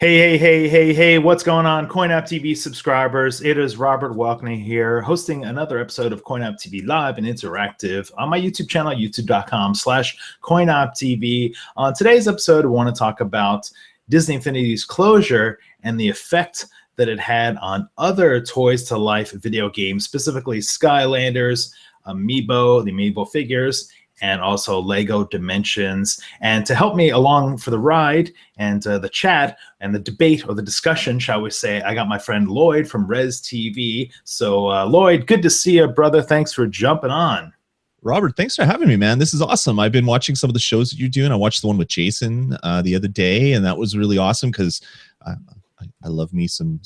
Hey, what's going on, CoinOpTV subscribers? It is Robert Walkney here, hosting another episode of CoinOpTV Live and Interactive on my YouTube channel, youtube.com/CoinOpTV. On today's episode, I want to talk about Disney Infinity's closure and the effect that it had on other Toys to Life video games, specifically Skylanders, Amiibo, the Amiibo figures, and also Lego Dimensions. And to help me along for the ride and the chat and the debate or the discussion, shall we say, I got my friend Lloyd from REZDTV. So Lloyd, good to see you, brother. Thanks for jumping on. Robert, thanks for having me, man. This is awesome. I've been watching some of the shows that you're doing. I watched the one with Jason the other day, and that was really awesome because I love me some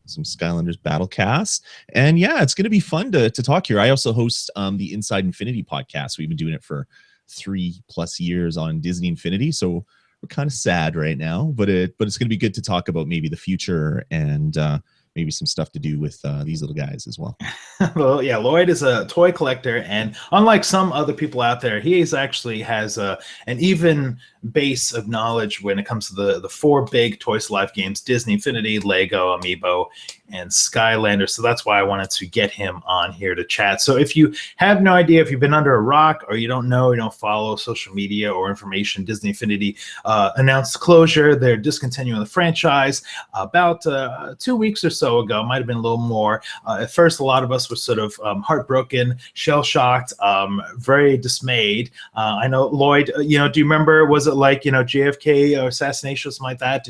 Skylanders Battlecast. And yeah, it's going to be fun to talk here. I also host the Inside Infinity podcast. We've been doing it for 3+ years on Disney Infinity. So we're kind of sad right now, but it's going to be good to talk about maybe the future and maybe some stuff to do with these little guys as well. Well, yeah, Lloyd is a toy collector, and unlike some other people out there, he actually has an even base of knowledge when it comes to the four big Toys to Life games: Disney Infinity, Lego, Amiibo, and Skylanders. So that's why I wanted to get him on here to chat. So if you have no idea, if you've been under a rock or you don't know, you don't follow social media or information, Disney Infinity announced closure. They're discontinuing the franchise about 2 weeks or so ago. Might have been a little more. At first, a lot of us were sort of heartbroken, shell-shocked, very dismayed. I know, Lloyd, do you remember, was it like, JFK or assassination or something like that?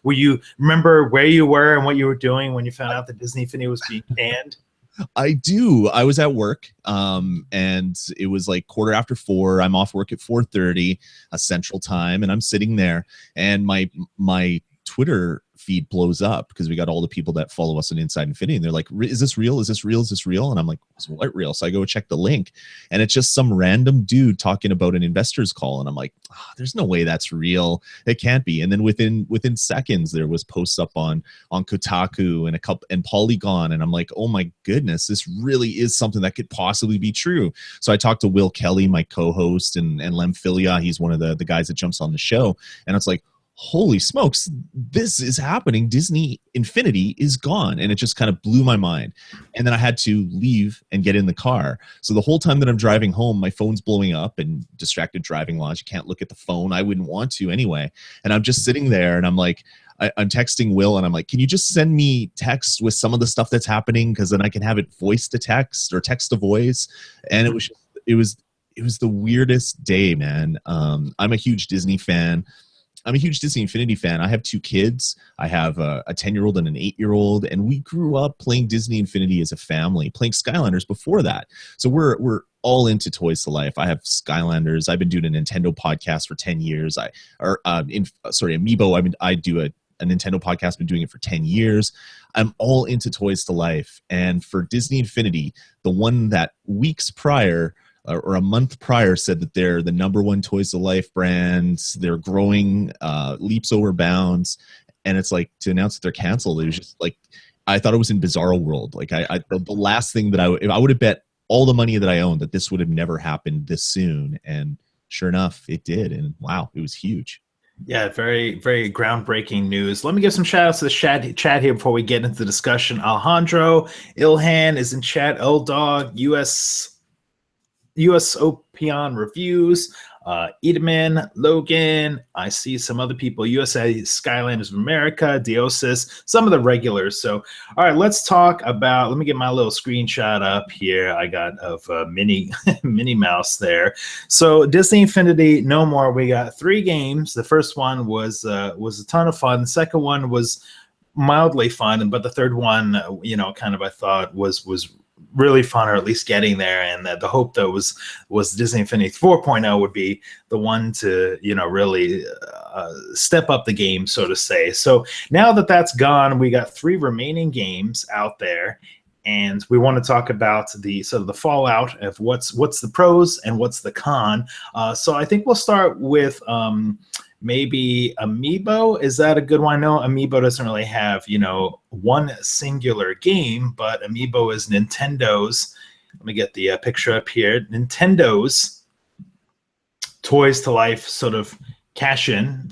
Were you remember where you were and what you were doing when you found out that Disney Infinity was being banned? I do. I was at work, and it was like 4:15. I'm off work at 4:30 Central Time, and I'm sitting there, and my Twitter feed blows up because we got all the people that follow us on Inside Infinity, and they're like, "Is this real? Is this real? Is this real?" And I'm like, "Is what real?" So I go check the link, and it's just some random dude talking about an investor's call, and I'm like, "There's no way that's real. It can't be." And then within seconds, there was posts up on Kotaku and Polygon, and I'm like, "Oh my goodness, this really is something that could possibly be true." So I talked to Will Kelly, my co-host, and Lem Filia. He's one of the guys that jumps on the show, and it's like, holy smokes, this is happening. Disney Infinity is gone. And it just kind of blew my mind. And then I had to leave and get in the car. So the whole time that I'm driving home, my phone's blowing up, and distracted driving laws. You can't look at the phone. I wouldn't want to anyway. And I'm just sitting there, and I'm like, I'm texting Will, and I'm like, can you just send me text with some of the stuff that's happening? Because then I can have it voice to text or text to voice. And it was the weirdest day, man. I'm a huge Disney fan. I'm a huge Disney Infinity fan. I have 2 kids. I have a 10-year-old and an 8-year-old, and we grew up playing Disney Infinity as a family, playing Skylanders before that. So we're all into Toys to Life. I have Skylanders. I've been doing a Nintendo podcast for 10 years. Amiibo. I do a Nintendo podcast. Been doing it for 10 years. I'm all into Toys to Life. And for Disney Infinity, the one that weeks prior or a month prior said that they're the #1 Toys to Life brand. They're growing leaps over bounds. And it's like, to announce that they're canceled, it was just like, I thought it was in Bizarro World. Like the last thing that I would have bet all the money that I owned that this would have never happened this soon. And sure enough, it did. And wow, it was huge. Yeah, very, very groundbreaking news. Let me give some shout outs to the chat here before we get into the discussion. Alejandro, Ilhan is in chat, L-Dog, USOPion Reviews, Edelman, Logan. I see some other people, USA Skylanders of America, Diosis, some of the regulars. So, all right, let's talk about, let me get my little screenshot up here I got of Minnie Mouse there. So Disney Infinity, no more. We got 3 games. The first one was a ton of fun. The second one was mildly fun, but the third one, kind of I thought was really fun, or at least getting there. And the hope though was Disney Infinity 4.0 would be the one to really step up the game, so to say. So now that that's gone, we got 3 remaining games out there, and we want to talk about the sort of the fallout of what's the pros and what's the con. So I think we'll start with maybe Amiibo. Is that a good one? No, Amiibo doesn't really have, one singular game, but Amiibo is Nintendo's. Let me get the picture up here. Nintendo's Toys to Life sort of cash in.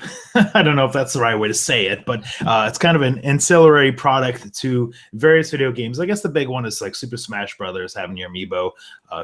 I don't know if that's the right way to say it, but it's kind of an ancillary product to various video games. I guess the big one is like Super Smash Brothers, having your Amiibo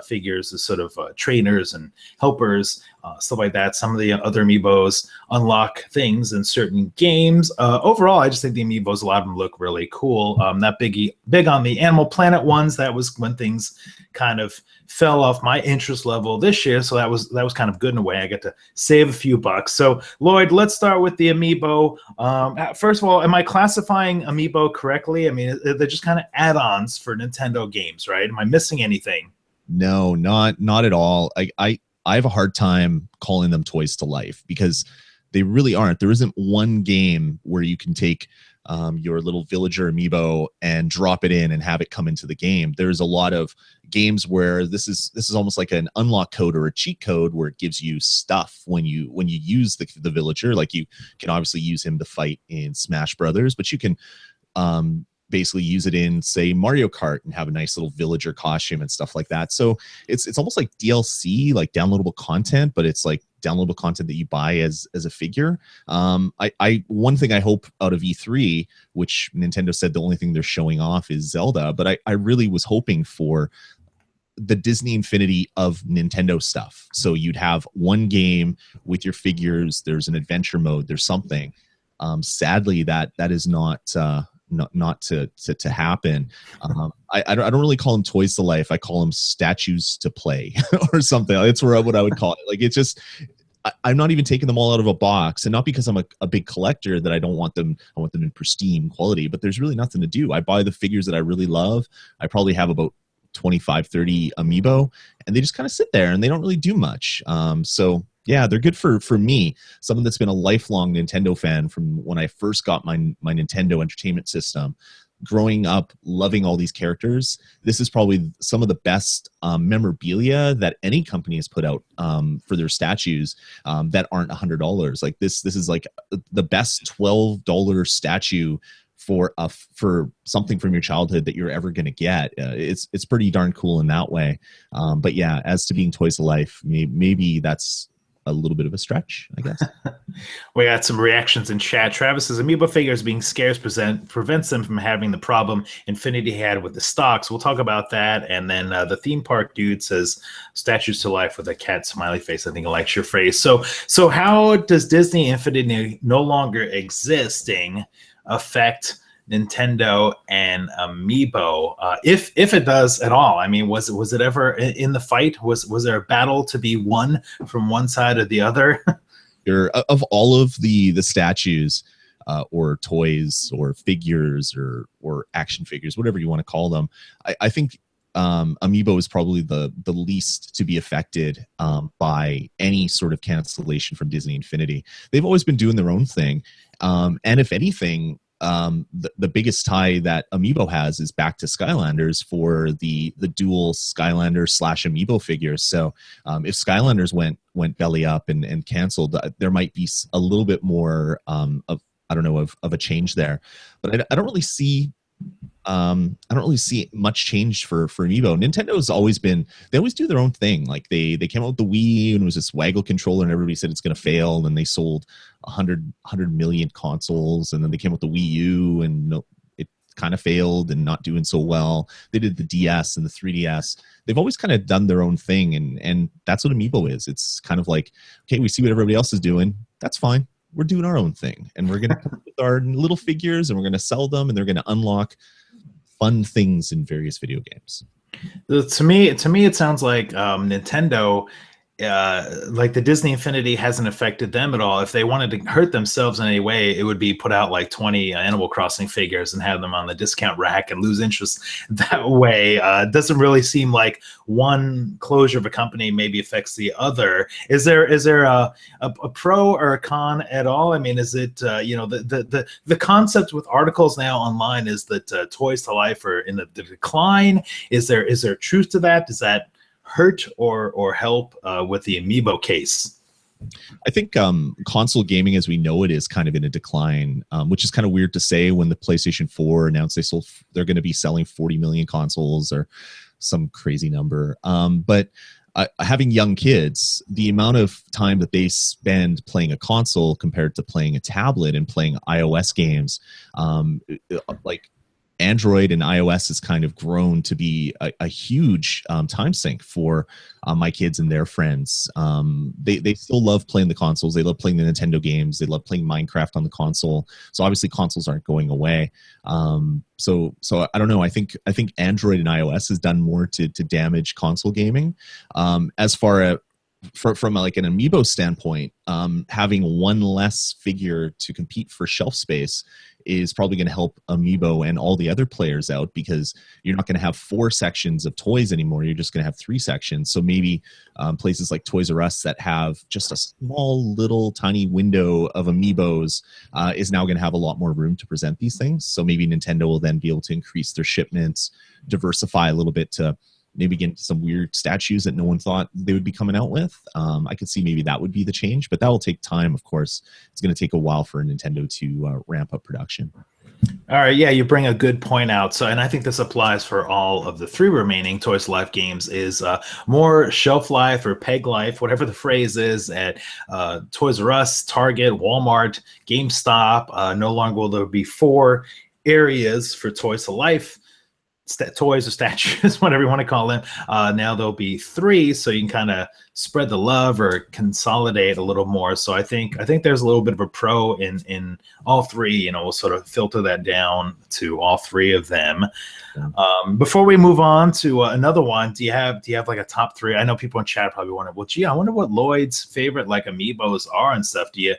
figures as sort of trainers and helpers, stuff like that. Some of the other Amiibos unlock things in certain games. Overall, I just think the Amiibos, a lot of them look really cool. Not big on the Animal Planet ones. That was when things kind of fell off my interest level this year, so that was kind of good in a way. I get to save a few bucks. So Lloyd, let's start with the Amiibo. First of all, am I classifying Amiibo correctly? I mean, they're just kind of add-ons for Nintendo games, right? Am I missing anything? No, not at all. I have a hard time calling them toys to life because they really aren't. There isn't one game where you can take your little villager Amiibo and drop it in and have it come into the game. There's a lot of games where this is almost like an unlock code or a cheat code where it gives you stuff when you use the villager. Like you can obviously use him to fight in Smash Brothers, but you can basically use it in, say, Mario Kart and have a nice little villager costume and stuff like that. So it's almost like DLC, like downloadable content, but it's like downloadable content that you buy as a figure. One thing I hope out of E3, which Nintendo said the only thing they're showing off is Zelda, but I really was hoping for the Disney Infinity of Nintendo stuff. So you'd have one game with your figures, there's an adventure mode, there's something. Sadly, that is not to happen. I don't really call them toys to life. I call them statues to play or something. That's what I would call it. Like it's just, I'm not even taking them all out of a box, and not because I'm a big collector that I don't want them. I want them in pristine quality, but there's really nothing to do. I buy the figures that I really love. I probably have about 25, 30 Amiibo, and they just kind of sit there and they don't really do much. So yeah, they're good for me, someone that's been a lifelong Nintendo fan from when I first got my Nintendo Entertainment System. Growing up, loving all these characters, this is probably some of the best memorabilia that any company has put out for their statues that aren't $100. Like this is like the best $12 statue for something from your childhood that you're ever going to get. It's pretty darn cool in that way. But yeah, as to being toys to life, maybe that's a little bit of a stretch, I guess. We got some reactions in chat. Travis says Amiibo figures being scarce prevents them from having the problem Infinity had with the stocks. We'll talk about that. And then the theme park dude says statues to life with a cat smiley face. I think he likes your phrase. So how does Disney Infinity no longer existing affect Nintendo and Amiibo, if it does at all? I mean, was it ever in the fight? Was there a battle to be won from one side or the other? Of all of the statues or toys or figures or action figures, whatever you want to call them, I think Amiibo is probably the least to be affected by any sort of cancellation from Disney Infinity. They've always been doing their own thing, and if anything, the biggest tie that Amiibo has is back to Skylanders for the dual Skylanders / Amiibo figures. So if Skylanders went belly up and canceled, there might be a little bit more of a change there. But I don't really see much change for Amiibo. Nintendo's always do their own thing. Like they came out with the Wii and it was this waggle controller and everybody said it's going to fail, and they sold 100 million consoles, and then they came out with the Wii U and it kind of failed and not doing so well. They did the DS and the 3DS. They've always kind of done their own thing, and that's what Amiibo is. It's kind of like, okay, we see what everybody else is doing. That's fine. We're doing our own thing, and we're going to come with our little figures, and we're going to sell them, and they're going to unlock fun things in various video games. To me, it sounds like Nintendo, like the Disney Infinity hasn't affected them at all. If they wanted to hurt themselves in any way, it would be put out like 20 Animal Crossing figures and have them on the discount rack and lose interest that way. It doesn't really seem like one closure of a company maybe affects the other. Is there a pro or a con at all? I mean, is it the concept with articles now online is that toys to life are in the decline? Is there truth to that? Does that hurt or help with the Amiibo case? I think console gaming as we know it is kind of in a decline, which is kind of weird to say when the PlayStation 4 announced they're going to be selling 40 million consoles or some crazy number. But having young kids, the amount of time that they spend playing a console compared to playing a tablet and playing iOS games, like Android and iOS has kind of grown to be a huge time sink for my kids and their friends. They still love playing the consoles. They love playing the Nintendo games. They love playing Minecraft on the console. So obviously consoles aren't going away. So I don't know. I think Android and iOS has done more to damage console gaming. As far as from like an Amiibo standpoint, having one less figure to compete for shelf space is probably going to help Amiibo and all the other players out, because you're not going to have 4 sections of toys anymore. You're just going to have 3 sections. So maybe places like Toys R Us that have just a small little tiny window of Amiibos is now going to have a lot more room to present these things. So maybe Nintendo will then be able to increase their shipments, diversify a little bit to maybe get into some weird statues that no one thought they would be coming out with. I could see maybe that would be the change, but that will take time, of course. It's going to take a while for Nintendo to ramp up production. All right, yeah, you bring a good point out. So, and I think this applies for all of the 3 remaining Toys to Life games, is more shelf life or peg life, whatever the phrase is, at Toys R Us, Target, Walmart, GameStop. No longer will there be 4 areas for Toys to Life. Toys or statues, whatever you want to call them. Now there'll be 3, so you can kind of spread the love or consolidate a little more. So I think there's a little bit of a pro in all 3. You know, we'll sort of filter that down to all 3 of them. Before we move on to another one, do you have like a top 3? I know people in chat probably wonder, well, gee, I wonder what Lloyd's favorite like Amiibos are and stuff. Do you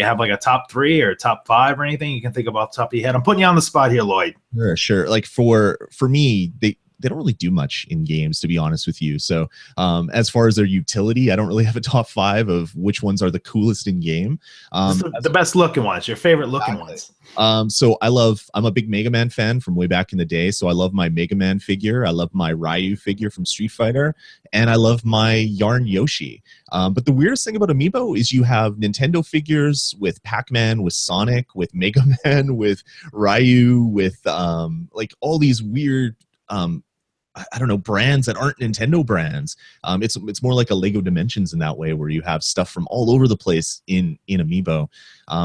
have like a top 3 or top 5 or anything you can think of off the top of your head? I'm putting you on the spot here, Lloyd. Sure. Like for me, they don't really do much in games, to be honest with you. So as far as their utility, I don't really have a top 5 of which ones are the coolest in game. The best looking ones, your favorite looking ones. So I'm a big Mega Man fan from way back in the day. So I love my Mega Man figure. I love my Ryu figure from Street Fighter. And I love my Yarn Yoshi. But the weirdest thing about Amiibo is you have Nintendo figures with Pac-Man, with Sonic, with Mega Man, with Ryu, with like all these weird I don't know, brands that aren't Nintendo brands. It's more like a Lego Dimensions in that way, where you have stuff from all over the place in Amiibo.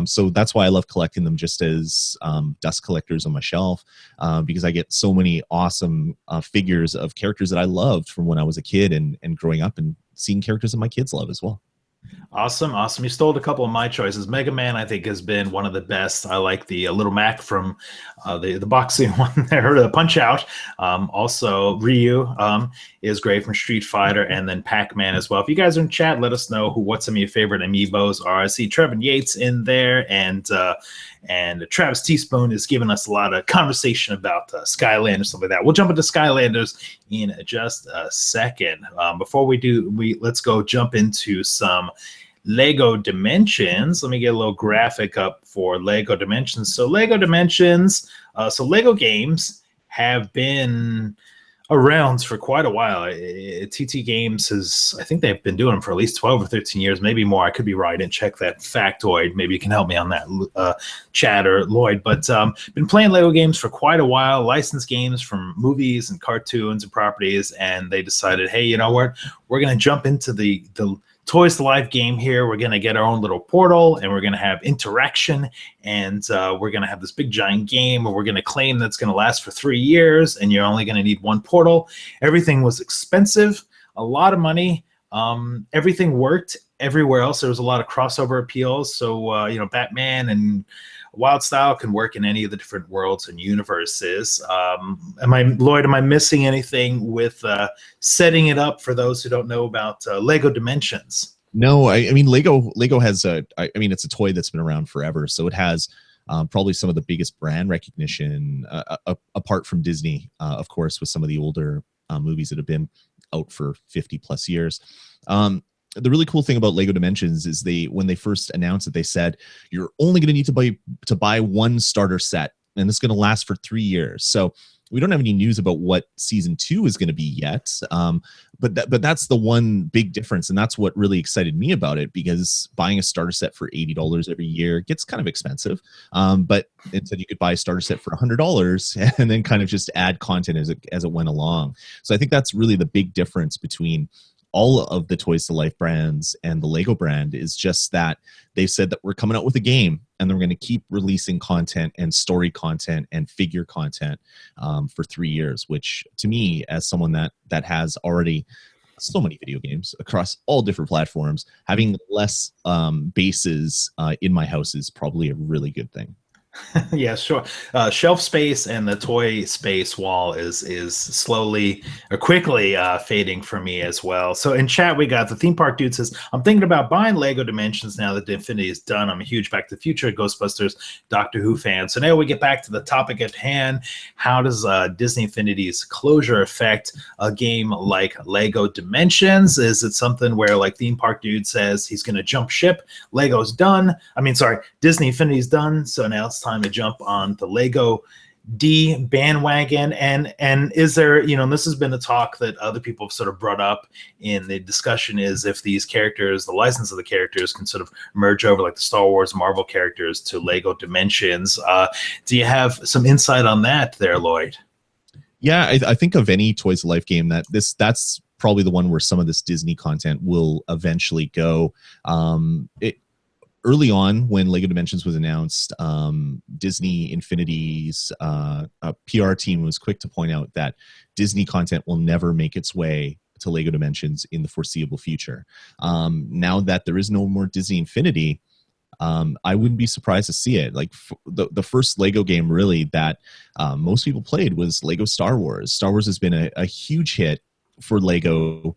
So that's why I love collecting them just as dust collectors on my shelf, because I get so many awesome figures of characters that I loved from when I was a kid and growing up, and seeing characters that my kids love as well. Awesome. You stole a couple of my choices. Mega Man, I think, has been one of the best. I like the Little Mac from the boxing one there, the Punch Out. Also, Ryu is great from Street Fighter, and then Pac-Man as well. If you guys are in chat, let us know what some of your favorite Amiibos are. I see Trevor Yates in there, and Travis Teaspoon is giving us a lot of conversation about Skylanders and stuff like that. We'll jump into Skylanders in just a second. Before we do, let's go jump into some Lego Dimensions. Let me get a little graphic up for Lego Dimensions. So Lego Dimensions, Lego games have been around for quite a while. TT Games I think they've been doing them for at least 12 or 13 years, maybe more. I could be right. I didn't check that factoid. Maybe you can help me on that, Chad or Lloyd. But been playing Lego games for quite a while, licensed games from movies and cartoons and properties, and they decided, hey, you know what? We're going to jump into the Toys to Life game here. We're going to get our own little portal, and we're going to have interaction, and we're going to have this big giant game where we're going to claim that's going to last for 3 years, and you're only going to need 1 portal. Everything was expensive, a lot of money. Everything worked everywhere else. There was a lot of crossover appeals. So, Batman and Wild Style can work in any of the different worlds and universes. Lloyd, am I missing anything with setting it up for those who don't know about Lego Dimensions? No, I mean, Lego has it's a toy that's been around forever. So it has probably some of the biggest brand recognition, apart from Disney, of course, with some of the older movies that have been out for 50 plus years. The really cool thing about Lego Dimensions is when they first announced it, they said you're only going to need to buy 1 starter set, and it's going to last for 3 years. So we don't have any news about what season 2 is going to be yet. But that's the one big difference, and that's what really excited me about it, because buying a starter set for $80 every year gets kind of expensive. But instead, you could buy a starter set for $100 and then kind of just add content as it went along. So I think that's really the big difference between all of the Toys to Life brands and the Lego brand is just that they've said that we're coming out with a game and they're going to keep releasing content and story content and figure content for 3 years, which to me, as someone that has already so many video games across all different platforms, having less bases in my house is probably a really good thing. Yeah, sure. Shelf space and the toy space wall is slowly or quickly fading for me as well. So in chat, we got the theme park dude says, I'm thinking about buying Lego Dimensions now that the Infinity is done. I'm a huge Back to the Future, Ghostbusters, Doctor Who fan. So now we get back to the topic at hand. How does Disney Infinity's closure affect a game like Lego Dimensions? Is it something where, like, theme park dude says he's going to jump ship, Lego's done? I mean, sorry, Disney Infinity's done, so now it's time to jump on the Lego D bandwagon. And is there, and this has been a talk that other people have sort of brought up in the discussion, is if these characters, the license of the characters, can sort of merge over like the Star Wars Marvel characters to Lego Dimensions. Do you have some insight on that there, Lloyd? Yeah, I think of any Toys to Life game that's probably the one where some of this Disney content will eventually go. Early on, when Lego Dimensions was announced, Disney Infinity's PR team was quick to point out that Disney content will never make its way to Lego Dimensions in the foreseeable future. Now that there is no more Disney Infinity, I wouldn't be surprised to see it. Like the first Lego game really that most people played was Lego Star Wars. Star Wars has been a huge hit for Lego,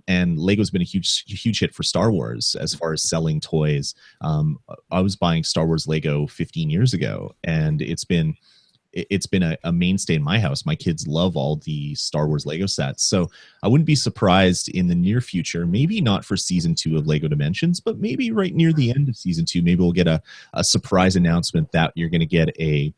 and Lego's been a huge hit for Star Wars as far as selling toys. I was buying Star Wars Lego 15 years ago, and it's been a mainstay in my house. My kids love all the Star Wars Lego sets, so I wouldn't be surprised in the near future, maybe not for season 2 of Lego Dimensions, but maybe right near the end of season 2, maybe we'll get a surprise announcement that you're going to get a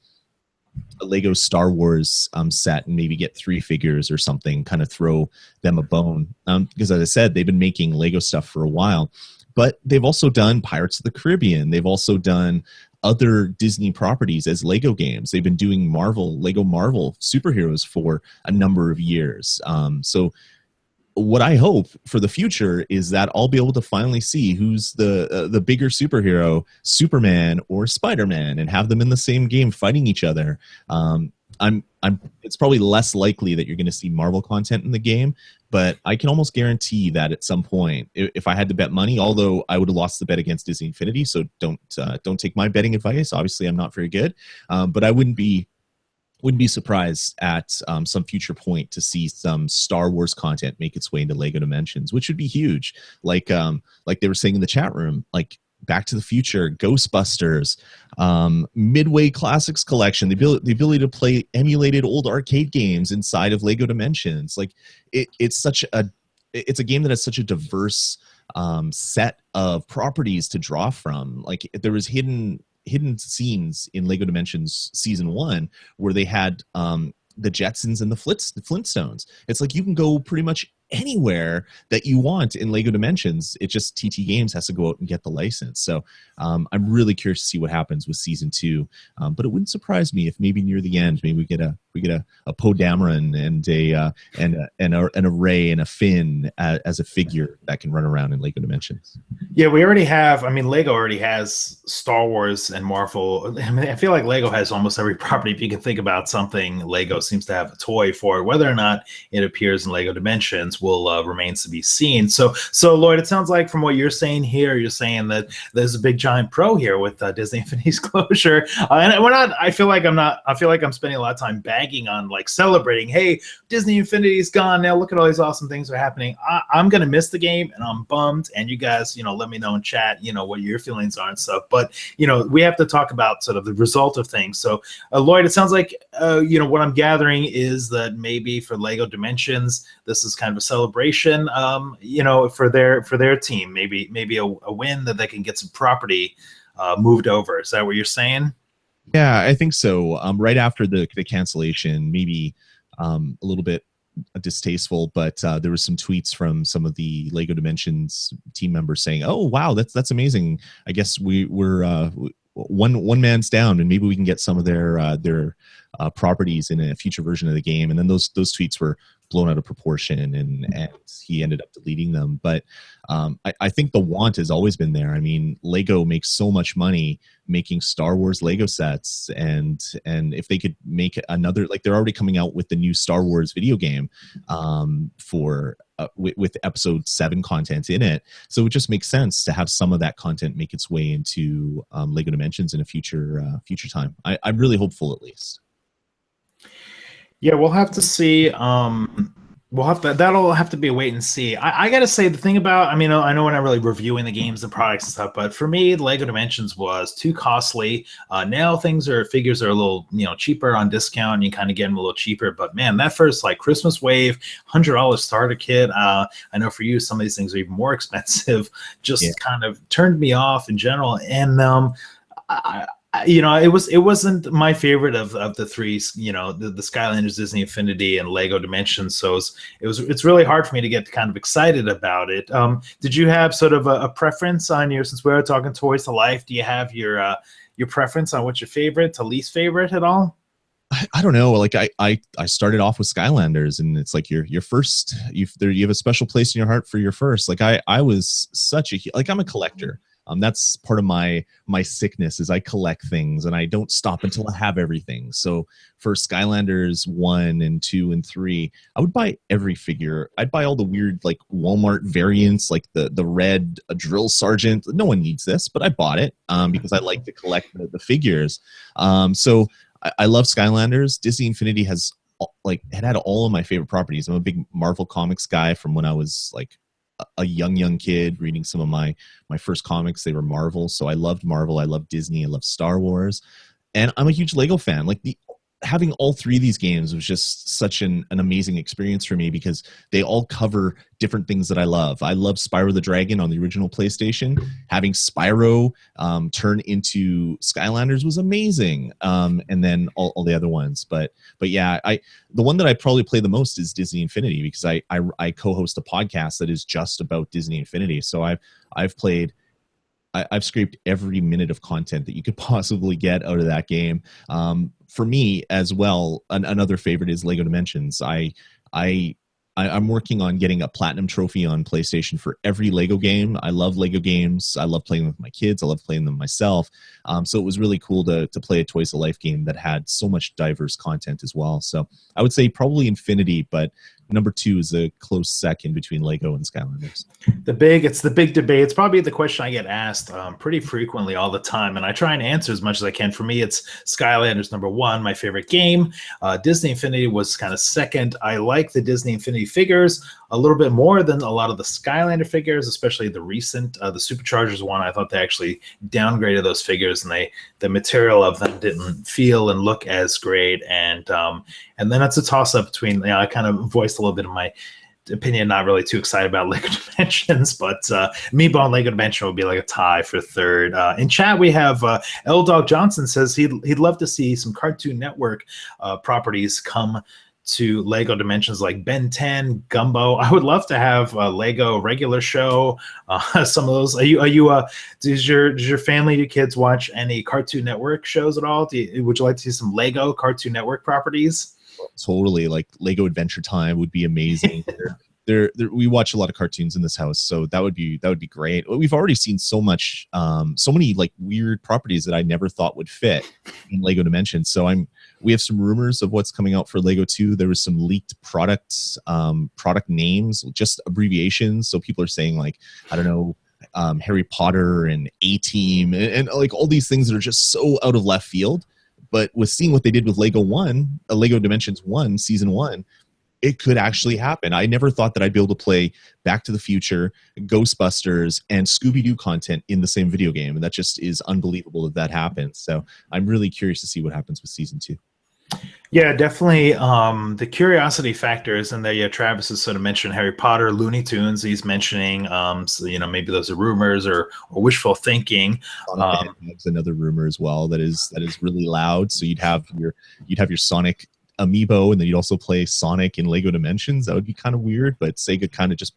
Lego Star Wars set and maybe get 3 figures or something, kind of throw them a bone. Because as I said, they've been making Lego stuff for a while, but they've also done Pirates of the Caribbean. They've also done other Disney properties as Lego games. They've been doing Lego Marvel superheroes for a number of years. So what I hope for the future is that I'll be able to finally see who's the bigger superhero, Superman or Spider-Man, and have them in the same game fighting each other. It's probably less likely that you're going to see Marvel content in the game, but I can almost guarantee that at some point, if I had to bet money, although I would have lost the bet against Disney Infinity, so don't take my betting advice. Obviously, I'm not very good, but I wouldn't be surprised at some future point to see some Star Wars content make its way into Lego Dimensions, which would be huge. Like they were saying in the chat room, like Back to the Future, Ghostbusters, Midway Classics Collection, the ability to play emulated old arcade games inside of Lego Dimensions. Like it's a game that has such a diverse set of properties to draw from. Like there was hidden scenes in Lego Dimensions Season 1 where they had the Jetsons and the Flintstones. It's like you can go pretty much anywhere that you want in Lego Dimensions. It just TT Games has to go out and get the license. So I'm really curious to see what happens with Season 2. But it wouldn't surprise me if maybe near the end, maybe we get a Poe Dameron and a Rey and a Finn as a figure that can run around in Lego Dimensions. Yeah, we already have. I mean, Lego already has Star Wars and Marvel. I mean, I feel like Lego has almost every property. If you can think about something, Lego seems to have a toy for it. Whether or not it appears in Lego Dimensions will remains to be seen. So Lloyd, it sounds like from what you're saying here, you're saying that there's a big giant pro here with Disney Infinity's closure, and we're not. I feel like I'm spending a lot of time bagging on, like, celebrating. Hey, Disney Infinity's gone now. Look at all these awesome things that are happening. I'm gonna miss the game, and I'm bummed. And you guys, let me know in chat, what your feelings are and stuff. But we have to talk about sort of the result of things. So Lloyd, it sounds like what I'm gathering is that maybe for Lego Dimensions, this is kind of a celebration, for their team. Maybe a win that they can get some property moved over. Is that what you're saying? Yeah, I think so. Right after the cancellation, maybe a little bit distasteful, but there was some tweets from some of the Lego Dimensions team members saying, "Oh, wow, that's amazing. I guess we're one man's down, and maybe we can get some of their properties in a future version of the game." And then those tweets were blown out of proportion, and he ended up deleting them. But I think the want has always been there. I mean, Lego makes so much money making Star Wars Lego sets, and if they could make another, like they're already coming out with the new Star Wars video game for with episode 7 content in it. So it just makes sense to have some of that content make its way into Lego Dimensions in a future time. I'm really hopeful, at least. Yeah, we'll have to see. That'll have to be a wait and see. I gotta say, the thing about, I mean, I know we're not really reviewing the games and products and stuff, but for me, Lego Dimensions was too costly. Now figures are a little, cheaper on discount, and you kind of get them a little cheaper. But man, that first like Christmas wave, $100 starter kit. I know for you, some of these things are even more expensive. Just kind of turned me off in general, and it wasn't my favorite of the three, the Skylanders, Disney Infinity, and Lego Dimensions. So it's really hard for me to get kind of excited about it. Did you have sort of a preference on since we're talking Toys to Life, do you have your preference on what's your favorite to least favorite at all? I don't know. Like I started off with Skylanders, and it's like your first. You have a special place in your heart for your first. Like I was such a, like, I'm a collector. That's part of my sickness, is I collect things and I don't stop until I have everything. So for Skylanders 1 and 2 and 3, I would buy every figure. I'd buy all the weird like Walmart variants, like the red drill sergeant. No one needs this, but I bought it because I like to collect the figures. So I love Skylanders. Disney Infinity has had all of my favorite properties. I'm a big Marvel Comics guy from when I was like a young kid reading some of my first comics. They were Marvel. So I loved Marvel. I loved Disney. I loved Star Wars. And I'm a huge Lego fan. Like having all 3 of these games was just such an amazing experience for me, because they all cover different things that I love. I love Spyro the Dragon on the original PlayStation. Having Spyro turn into Skylanders was amazing. And then all the other ones. But yeah, the one that I probably play the most is Disney Infinity, because I co-host a podcast that is just about Disney Infinity. So I've scraped every minute of content that you could possibly get out of that game. For me as well, another favorite is Lego Dimensions. I'm working on getting a platinum trophy on PlayStation for every Lego game. I love Lego games. I love playing with my kids. I love playing them myself. So it was really cool to play a Toys to Life game that had so much diverse content as well. So I would say probably Infinity, but number 2 is a close second between Lego and Skylanders. It's the big debate. It's probably the question I get asked pretty frequently all the time, and I try and answer as much as I can. For me, it's Skylanders number 1, my favorite game. Disney Infinity was kind of second. I like the Disney Infinity figures a little bit more than a lot of the Skylander figures, especially the recent, the Superchargers one. I thought they actually downgraded those figures, and the material of them didn't feel and look as great. And then it's a toss-up between, I kind of voiced a little bit of my opinion, not really too excited about Lego Dimensions, but Amiibo and Lego Dimension would be like a tie for third. In chat, we have L Dog Johnson says he'd love to see some Cartoon Network properties come to Lego Dimensions, like Ben 10, Gumbo. I would love to have a Lego regular show. Some of those. Does your family, your kids watch any Cartoon Network shows at all? Would you like to see some Lego Cartoon Network properties? Totally. Like Lego Adventure Time would be amazing. We watch a lot of cartoons in this house, so that would be great. We've already seen so many like weird properties that I never thought would fit in Lego Dimensions. So we have some rumors of what's coming out for Lego 2. There was some leaked products, product names, just abbreviations. So people are saying, like, I don't know, Harry Potter and A-Team and like all these things that are just so out of left field. But with seeing what they did with Lego Dimensions 1, Season 1, it could actually happen. I never thought that I'd be able to play Back to the Future, Ghostbusters, and Scooby-Doo content in the same video game. And that just is unbelievable that happens. So I'm really curious to see what happens with Season 2. Yeah, definitely. The curiosity factor is in there. Yeah, Travis has sort of mentioned Harry Potter, Looney Tunes. He's mentioning, so, maybe those are rumors or wishful thinking. That's another rumor as well that is really loud. So you'd have your Sonic Amiibo, and then you'd also play Sonic in Lego Dimensions. That would be kind of weird, but Sega kind of just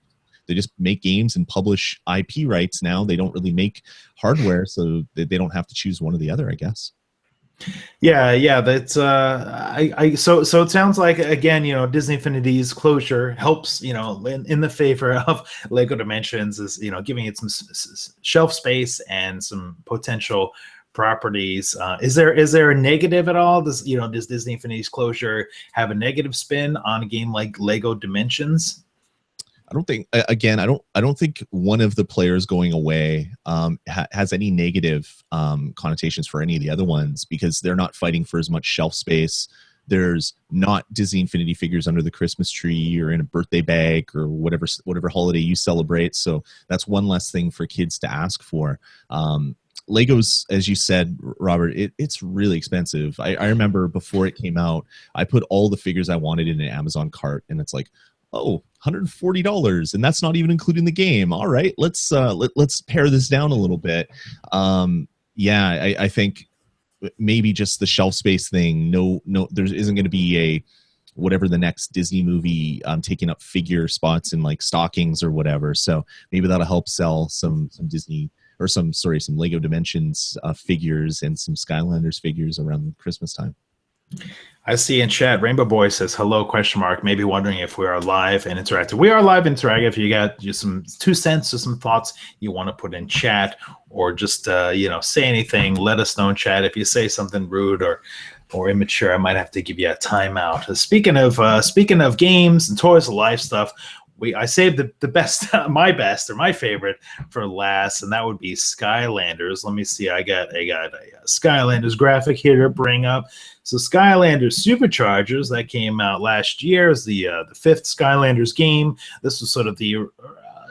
make games and publish IP rights now. They don't really make hardware, so they don't have to choose one or the other, I guess. Yeah, that's so it sounds like, again, Disney Infinity's closure helps, in the favor of Lego Dimensions, is, giving it some shelf space and some potential properties. Is there a negative at all? Does Disney Infinity's closure have a negative spin on a game like Lego Dimensions? I don't think, again, I don't think one of the players going away has any negative connotations for any of the other ones, because they're not fighting for as much shelf space. There's not Disney Infinity figures under the Christmas tree or in a birthday bag or whatever holiday you celebrate. So that's one less thing for kids to ask for. Legos, as you said, Robert, it's really expensive. I remember before it came out, I put all the figures I wanted in an Amazon cart, and it's like, oh, $140, and that's not even including the game. All right, let's pare this down a little bit. Yeah, I think maybe just the shelf space thing. No, there isn't going to be a whatever the next Disney movie taking up figure spots in like stockings or whatever. So maybe that'll help sell some Disney, or some Lego Dimensions figures and some Skylanders figures around Christmas time. I see in chat, Rainbow Boy says hello, question mark, maybe wondering if we are live and interactive. We are live and interactive. If you got just some 2 cents or some thoughts you want to put in chat, or just say anything, let us know in chat. If you say something rude or immature, I might have to give you a timeout. Speaking of games and toys and life stuff, I saved the best, my favorite for last, and that would be Skylanders. Let me see. I got a Skylanders graphic here to bring up. So Skylanders Superchargers, that came out last year, is the 5th Skylanders game. This was sort of the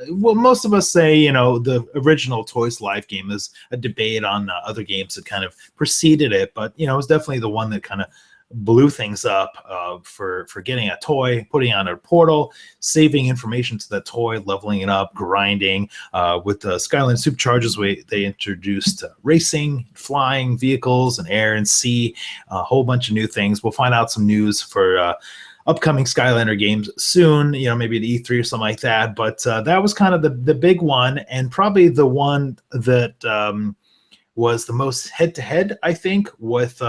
well, most of us say, the original Toys to Life game. Is a debate on other games that kind of preceded it, but it was definitely the one that kind of blew things up for getting a toy, putting on a portal, saving information to the toy, leveling it up, grinding. With the Skyline Superchargers, they introduced racing, flying vehicles, and air and sea, a whole bunch of new things. We'll find out some news for upcoming Skylander games soon, maybe at E3 or something like that. But that was kind of the big one, and probably the one that was the most head-to-head, I think, with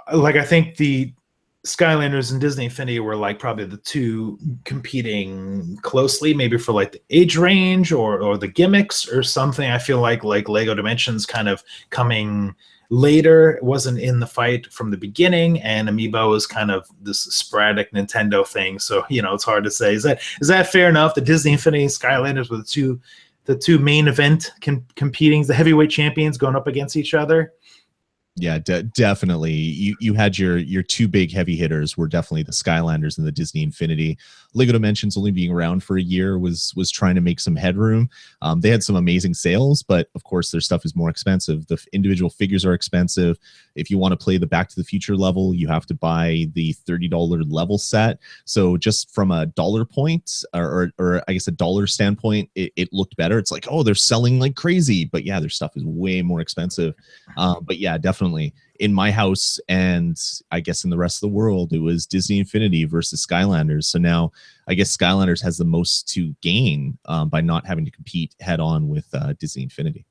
I think the Skylanders and Disney Infinity were like probably the two competing closely, maybe for like the age range or the gimmicks or something. I feel like Lego Dimensions kind of coming later, wasn't in the fight from the beginning, and Amiibo was kind of this sporadic Nintendo thing. So it's hard to say. Is that fair enough? The Disney Infinity and Skylanders were the two main event competing, the heavyweight champions going up against each other. Yeah, definitely. You had your two big heavy hitters were definitely the Skylanders and the Disney Infinity. Lego Dimensions only being around for a year was trying to make some headroom. They had some amazing sales, but of course their stuff is more expensive. The individual figures are expensive. If you want to play the Back to the Future level, you have to buy the $30 level set. So just from a dollar point, or I guess a dollar standpoint, it looked better. It's like, oh, they're selling like crazy, but yeah, their stuff is way more expensive. But yeah, definitely in my house, and I guess in the rest of the world, it was Disney Infinity versus Skylanders. So now I guess Skylanders has the most to gain by not having to compete head on with Disney Infinity.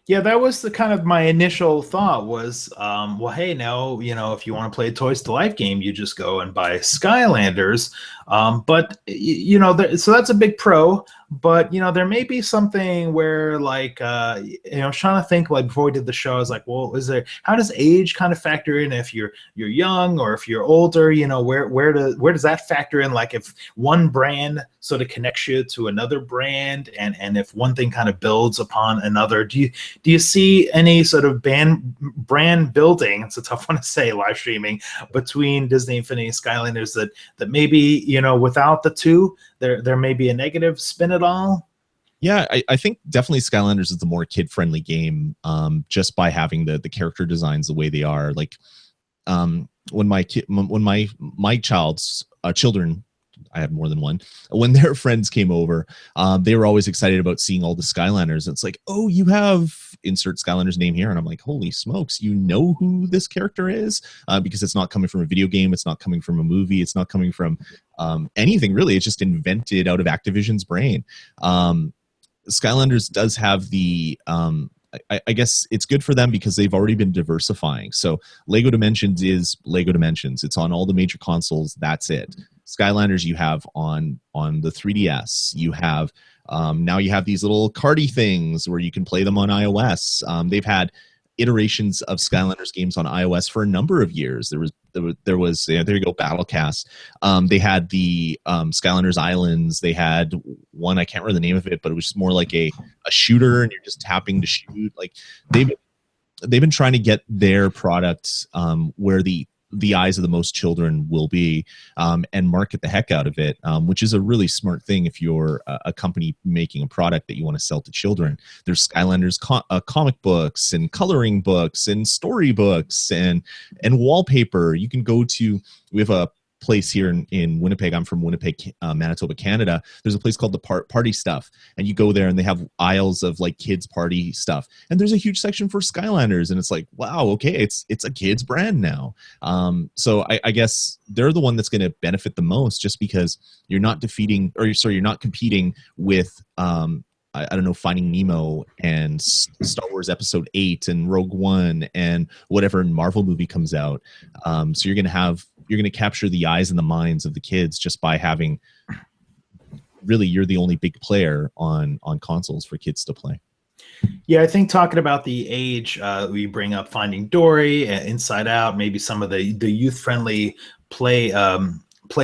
Yeah, that was the kind of my initial thought was, well, hey, now, if you want to play a Toys to Life game, you just go and buy Skylanders. But, so that's a big pro. But, there may be something where, like, I was trying to think, like, before we did the show, I was like, well, how does age kind of factor in if you're young or if you're older? Where does that factor in? Like, if one brand sort of connects you to another brand, and if one thing kind of builds upon another, do you see any sort of brand building? It's a tough one to say, live streaming, between Disney Infinity and Skylanders that maybe, without the two, there may be a negative spin at all? Yeah, I think definitely Skylanders is the more kid-friendly game, just by having the character designs the way they are. Like, when my child's children, I have more than one, when their friends came over, they were always excited about seeing all the Skylanders. It's like, oh, you have insert Skylanders name here, and I'm like, holy smokes, you know who this character is? Because it's not coming from a video game, it's not coming from a movie, it's not coming from anything really. It's just invented out of Activision's brain. Skylanders does have the I guess it's good for them because they've already been diversifying. So Lego Dimensions is Lego Dimensions. It's on all the major consoles. That's it. Skylanders you have on the 3DS. You have now you have these little cardy things where you can play them on iOS. They've had iterations of Skylanders games on iOS for a number of years. There was there you go, Battlecast. They had the Skylanders Islands. They had one, I can't remember the name of it, but it was just more like a shooter, and you're just tapping to shoot. Like they've been trying to get their product where the eyes of the most children will be, and market the heck out of it, which is a really smart thing if you're a company making a product that you want to sell to children. There's Skylanders comic books and coloring books and storybooks and wallpaper. You can go to, we have a place here in Winnipeg. I'm from Winnipeg, Manitoba, Canada. There's a place called the Party Stuff, and you go there and they have aisles of like kids party stuff, and there's a huge section for Skylanders, and it's like, wow, okay, it's a kids brand now. So I guess they're the one that's going to benefit the most, just because you're not you're not competing with I don't know, Finding Nemo and Star Wars Episode 8 and Rogue One and whatever Marvel movie comes out. So you're going to capture the eyes and the minds of the kids just by having, really, you're the only big player on consoles for kids to play. Yeah, I think talking about the age, we bring up Finding Dory, Inside Out, maybe some of the youth-friendly play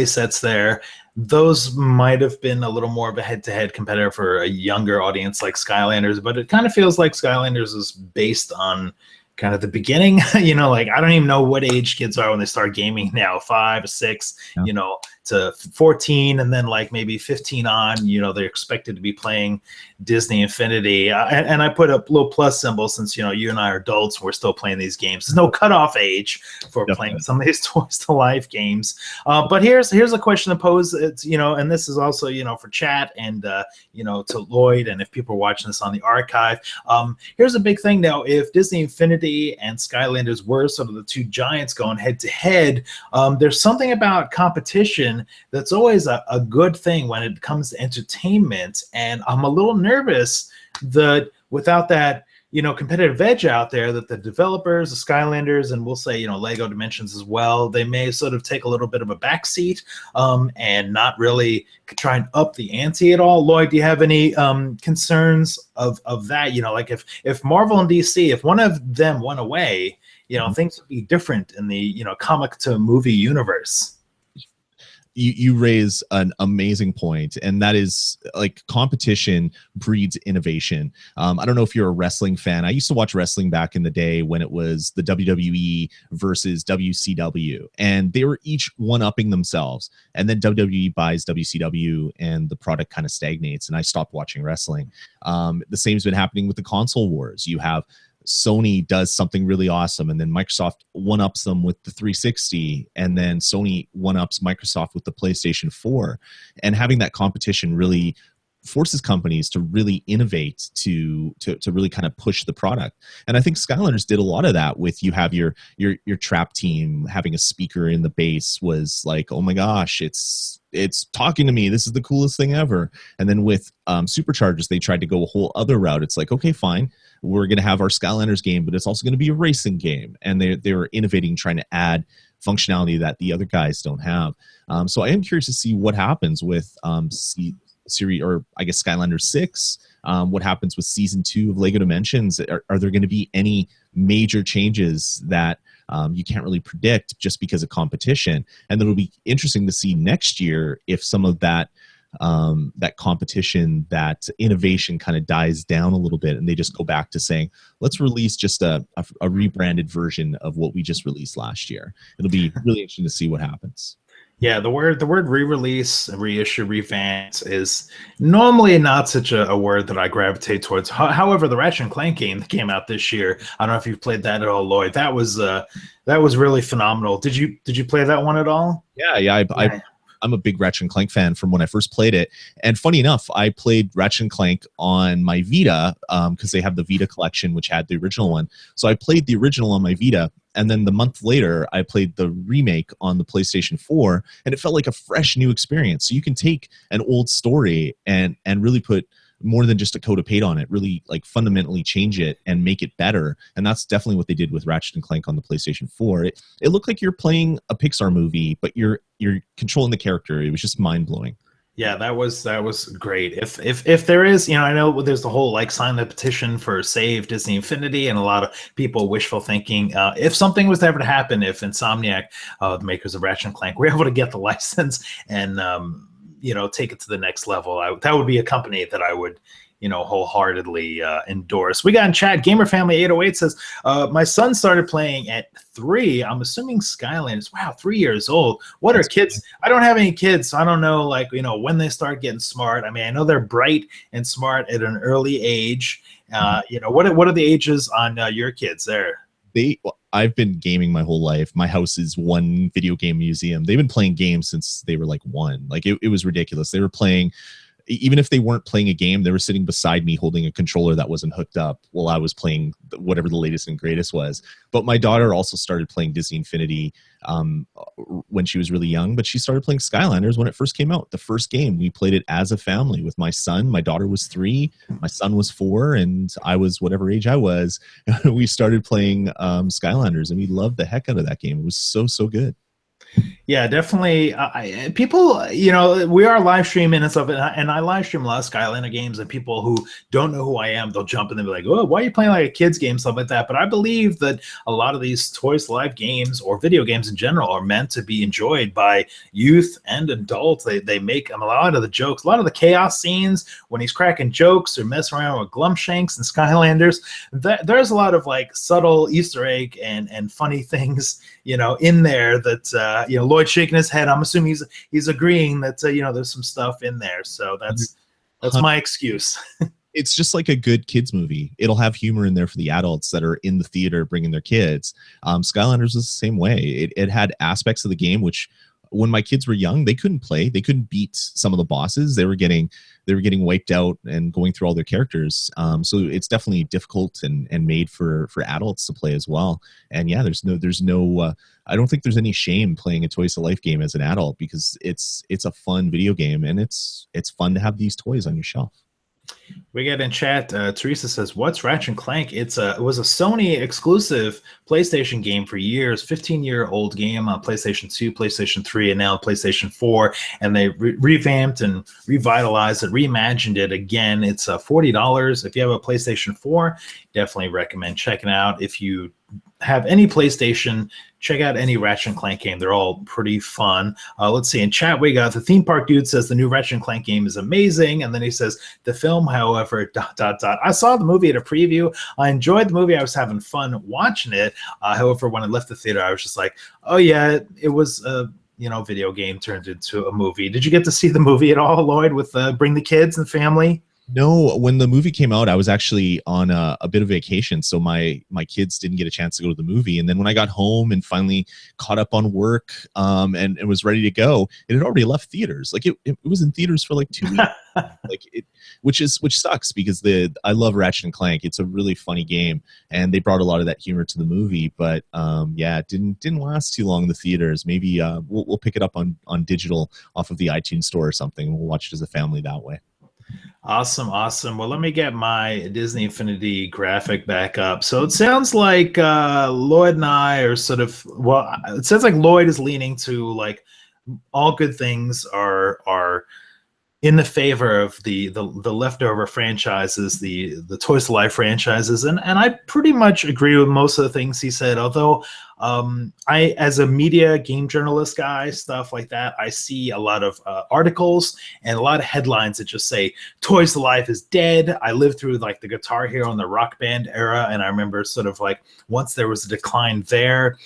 sets there. Those might have been a little more of a head-to-head competitor for a younger audience like Skylanders, but it kind of feels like Skylanders is based on kind of the beginning. Like I don't even know what age kids are when they start gaming now, 5 or 6, yeah, to 14, and then like maybe 15 on, they're expected to be playing Disney Infinity. And I put a little plus symbol since, you and I are adults, we're still playing these games. There's no cutoff age for playing some of these Toys to Life games. But here's a question to pose. It's, and this is also, for chat and, to Lloyd, and if people are watching this on the archive. Here's a big thing now. If Disney Infinity and Skylanders were sort of the two giants going head to head, there's something about competition that's always a good thing when it comes to entertainment. And I'm a little nervous that without that, competitive edge out there, that the developers, the Skylanders, and we'll say, Lego Dimensions as well, they may sort of take a little bit of a backseat and not really try and up the ante at all. Lloyd, do you have any concerns of that? Like if Marvel and DC, if one of them went away, things would be different in the, comic to movie universe. You raise an amazing point, and that is, like, competition breeds innovation. I don't know if you're a wrestling fan. I used to watch wrestling back in the day when it was the WWE versus WCW, and they were each one-upping themselves. And then WWE buys WCW, and the product kind of stagnates, and I stopped watching wrestling. The same's been happening with the console wars. You have Sony does something really awesome, and then Microsoft one-ups them with the 360, and then Sony one-ups Microsoft with the PlayStation 4. And having that competition really forces companies to really innovate, to really kind of push the product. And I think Skylanders did a lot of that. With, you have your trap team having a speaker in the base was like, oh my gosh, it's talking to me, this is the coolest thing ever. And then with Superchargers, they tried to go a whole other route. It's like, okay, fine, we're going to have our Skylanders game, but it's also going to be a racing game. And they were innovating, trying to add functionality that the other guys don't have. So I am curious to see what happens with series, or I guess Skylanders 6. What happens with season 2 of Lego Dimensions? Are there going to be any major changes that you can't really predict just because of competition? And then it'll be interesting to see next year if some of that competition, that innovation kind of dies down a little bit, and they just go back to saying, let's release just a rebranded version of what we just released last year. It'll be really interesting to see what happens. Yeah, the word re-release, reissue, revamp is normally not such a word that I gravitate towards. However, the Ratchet and Clank game that came out this year, I don't know if you've played that at all, Lloyd. That was really phenomenal. Did you play that one at all? Yeah. I'm a big Ratchet and Clank fan from when I first played it. And funny enough, I played Ratchet and Clank on my Vita because they have the Vita collection, which had the original one. So I played the original on my Vita. And then the month later, I played the remake on the PlayStation 4, and it felt like a fresh new experience. So you can take an old story and really put more than just a coat of paint on it, really like fundamentally change it and make it better. And that's definitely what they did with Ratchet and Clank on the PlayStation 4. It looked like you're playing a Pixar movie, but you're controlling the character. It was just mind blowing. Yeah, that was great. If there is, I know there's the whole like sign the petition for Save Disney Infinity, and a lot of people wishful thinking. If something was ever to happen, if Insomniac, the makers of Ratchet and Clank, were able to get the license and take it to the next level, that would be a company that I would wholeheartedly endorse. We got in chat, Gamer Family 808 says, my son started playing at 3. I'm assuming Skylanders. Wow, 3 years old. What are kids? I don't have any kids, so I don't know, when they start getting smart. I mean, I know they're bright and smart at an early age. What are the ages on your kids there? I've been gaming my whole life. My house is one video game museum. They've been playing games since they were like 1. Like it was ridiculous. They were playing. Even if they weren't playing a game, they were sitting beside me holding a controller that wasn't hooked up while I was playing whatever the latest and greatest was. But my daughter also started playing Disney Infinity when she was really young, but she started playing Skylanders when it first came out. The first game, we played it as a family with my son. My daughter was 3, my son was 4, and I was whatever age I was. We started playing Skylanders, and we loved the heck out of that game. It was so good. Yeah, definitely. People, we are live streaming and stuff, and I live stream a lot of Skylander games, and people who don't know who I am, they'll jump in and be like, oh, why are you playing like a kid's game, stuff like that. But I believe that a lot of these Toys Live games or video games in general are meant to be enjoyed by youth and adults. They make a lot of the jokes, a lot of the chaos scenes when he's cracking jokes or messing around with Glumshanks and Skylanders. There's a lot of like subtle Easter egg and funny things, in there that, Lloyd shaking his head. I'm assuming he's agreeing that there's some stuff in there. So that's my excuse. It's just like a good kids movie. It'll have humor in there for the adults that are in the theater bringing their kids. Skylanders was the same way. It had aspects of the game which, when my kids were young, they couldn't play. They couldn't beat some of the bosses. They were getting wiped out and going through all their characters. So it's definitely difficult and made for adults to play as well. And yeah, there's no I don't think there's any shame playing a Toys to Life game as an adult, because it's a fun video game, and it's fun to have these toys on your shelf. We get in chat, Teresa says, what's Ratchet and Clank? It was a Sony exclusive PlayStation game for years, 15-year-old game on PlayStation 2, PlayStation 3, and now PlayStation 4. And they revamped and revitalized it, reimagined it again. It's $40. If you have a PlayStation 4, definitely recommend checking it out. If you have any PlayStation, check out any Ratchet and Clank game. They're all pretty fun. Let's see. In chat, we got the Theme Park Dude says the new Ratchet and Clank game is amazing. And then he says the film, however, ... I saw the movie at a preview. I enjoyed the movie. I was having fun watching it. However, when I left the theater, I was just like, oh yeah, it was a video game turned into a movie. Did you get to see the movie at all, Lloyd, with Bring the Kids and Family? No, when the movie came out, I was actually on a bit of vacation, so my kids didn't get a chance to go to the movie. And then when I got home and finally caught up on work and was ready to go, it had already left theaters. Like it was in theaters for like 2 weeks, which sucks, because I love Ratchet and Clank. It's a really funny game, and they brought a lot of that humor to the movie. But yeah, it didn't last too long in the theaters. Maybe we'll pick it up on digital off of the iTunes store or something. We'll watch it as a family that way. Awesome. Well, let me get my Disney Infinity graphic back up. So it sounds like Lloyd and I are sort of, well, it sounds like Lloyd is leaning to like all good things are in the favor of the leftover franchises, the Toys to Life franchises, and I pretty much agree with most of the things he said. Although I, as a media game journalist guy, stuff like that, I see a lot of articles and a lot of headlines that just say Toys to Life is dead. I lived through like the Guitar Hero and the Rock Band era, and I remember sort of like once there was a decline there,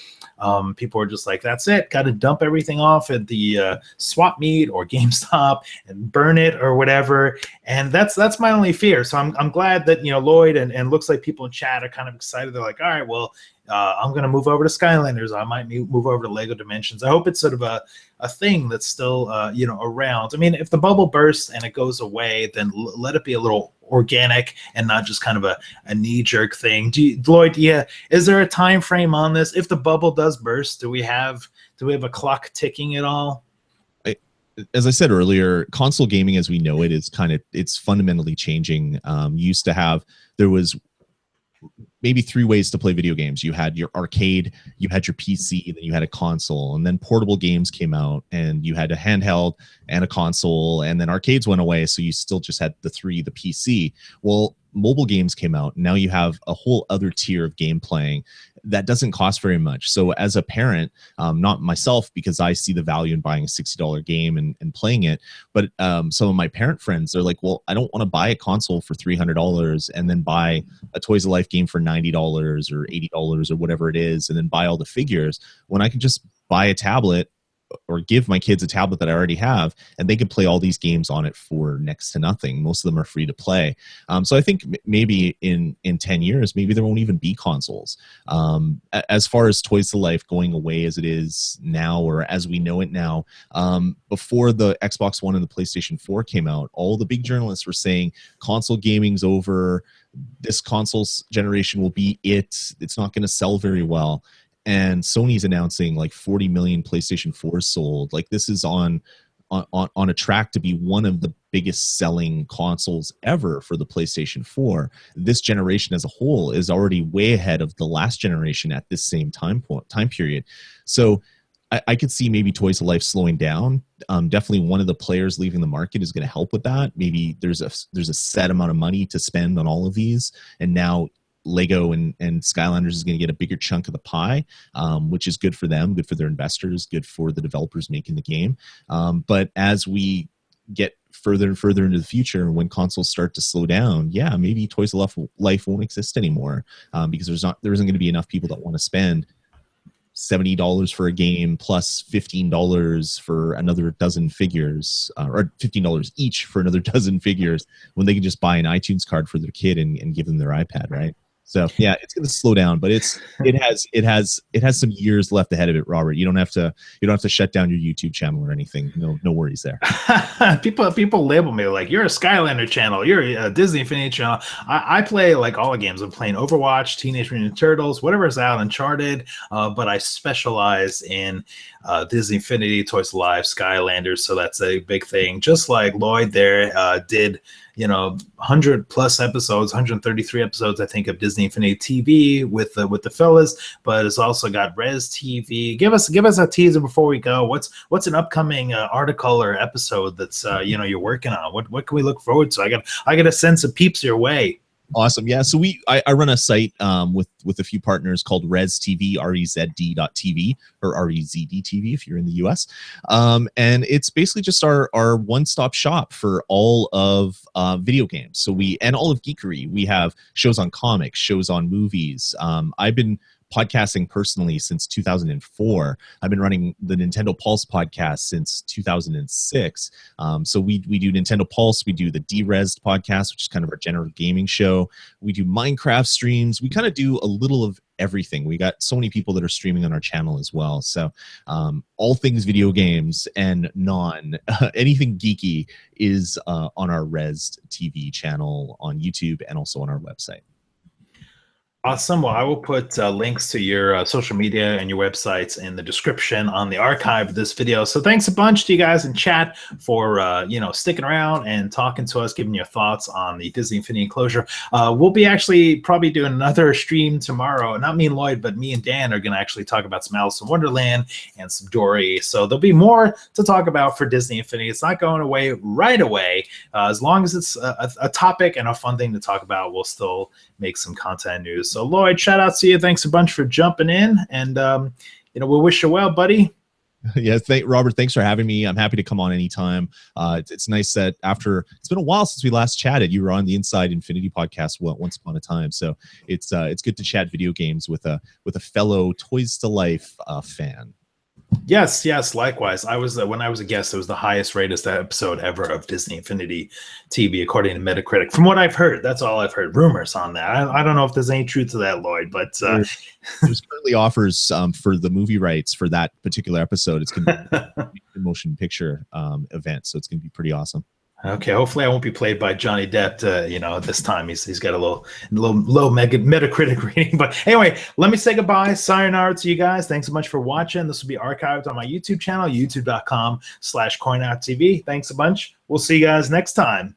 people were just like, that's it, got to dump everything off at the swap meet or GameStop and burn it or whatever. And that's my only fear. So I'm glad that Lloyd and looks like people in chat are kind of excited. They're like, all right, well, I'm going to move over to Skylanders. I might move over to Lego Dimensions. I hope it's sort of a thing that's still around. I mean, if the bubble bursts and it goes away, then let it be a little organic and not just kind of a knee-jerk thing. Lloyd, is there a time frame on this? If the bubble does burst, do we have a clock ticking at all? as I said earlier, console gaming as we know it is it's fundamentally changing. Used to have, there was maybe three ways to play video games. You had your arcade, you had your PC, then you had a console, and then portable games came out, and you had a handheld and a console, and then arcades went away, so you still just had the PC. Well, mobile games came out, and now you have a whole other tier of game playing that doesn't cost very much. So as a parent, not myself, because I see the value in buying a $60 game and playing it, but some of my parent friends, they're like, well, I don't want to buy a console for $300 and then buy a Toys of Life game for $90 or $80 or whatever it is, and then buy all the figures, when I can just buy a tablet or give my kids a tablet that I already have, and they can play all these games on it for next to nothing. Most of them are free to play. So I think maybe in 10 years, maybe there won't even be consoles. As far as Toys to Life going away as it is now, or as we know it now, before the Xbox One and the PlayStation 4 came out, all the big journalists were saying console gaming's over. This console generation will be it. It's not going to sell very well. And Sony's announcing like 40 million PlayStation 4s sold. Like, this is on a track to be one of the biggest selling consoles ever for the PlayStation 4. This generation as a whole is already way ahead of the last generation at this same time period. So I could see maybe Toys to Life slowing down. Definitely one of the players leaving the market is going to help with that. Maybe there's a set amount of money to spend on all of these, and now Lego and Skylanders is going to get a bigger chunk of the pie, which is good for them, good for their investors, good for the developers making the game. But as we get further and further into the future, when consoles start to slow down, yeah, maybe Toys to Life won't exist anymore, because there isn't going to be enough people that want to spend $70 for a game plus $15 for another dozen figures, or $15 each for another dozen figures, when they can just buy an iTunes card for their kid and give them their iPad, right? So yeah, it's going to slow down, but it has some years left ahead of it, Robert. You don't have to shut down your YouTube channel or anything. No worries there. people label me like, you're a Skylander channel, you're a Disney Infinity channel. I play like all the games. I'm playing Overwatch, Teenage Mutant Ninja Turtles, whatever's out, Uncharted, but I specialize in Disney Infinity, Toys to Life, Skylanders. So that's a big thing. Just like Lloyd there did, 100 plus episodes, 133 episodes, I think, of Disney Infinity TV with the fellas, but it's also got REZDTV. Give us a teaser before we go. What's an upcoming article or episode that's you're working on? What can we look forward to? I got a sense of peeps your way. Awesome. Yeah. So I run a site with a few partners called REZTV, REZD.TV, or REZDTV if you're in the US. And it's basically just our one-stop shop for all of video games. So and all of geekery. We have shows on comics, shows on movies. I've been podcasting personally since 2004. I've been running the Nintendo Pulse podcast since 2006. So we do Nintendo Pulse, we do the DREZ podcast, which is kind of our general gaming show. We do Minecraft streams. We kind of do a little of everything. We got so many people that are streaming on our channel as well. So all things video games and anything geeky is on our REZTV channel on YouTube and also on our website. Awesome. Well, I will put links to your social media and your websites in the description on the archive of this video. So thanks a bunch to you guys in chat for sticking around and talking to us, giving your thoughts on the Disney Infinity enclosure. We'll be actually probably doing another stream tomorrow. Not me and Lloyd, but me and Dan are going to actually talk about some Alice in Wonderland and some Dory. So there'll be more to talk about for Disney Infinity. It's not going away right away. As long as it's a topic and a fun thing to talk about, we'll still make some content news. So Lloyd, shout out to you. Thanks a bunch for jumping in, and we'll wish you well, buddy. Yeah, Robert, thanks for having me. I'm happy to come on anytime. It's nice that it's been a while since we last chatted. You were on the Inside Infinity podcast once upon a time, so it's good to chat video games with a fellow Toys to Life fan. Yes, likewise. I was when I was a guest, it was the highest rated episode ever of Disney Infinity TV, according to Metacritic. From what I've heard, that's all I've heard. Rumors on that. I don't know if there's any truth to that, Lloyd, but there's currently offers for the movie rights for that particular episode. It's going to be a motion picture event, so it's going to be pretty awesome. Okay, hopefully I won't be played by Johnny Depp. You know, at this time he's got a little low Metacritic rating. But anyway, let me say goodbye. Sayonara to you guys. Thanks so much for watching. This will be archived on my YouTube channel, youtube.com/CoinOpTV. Thanks a bunch. We'll see you guys next time.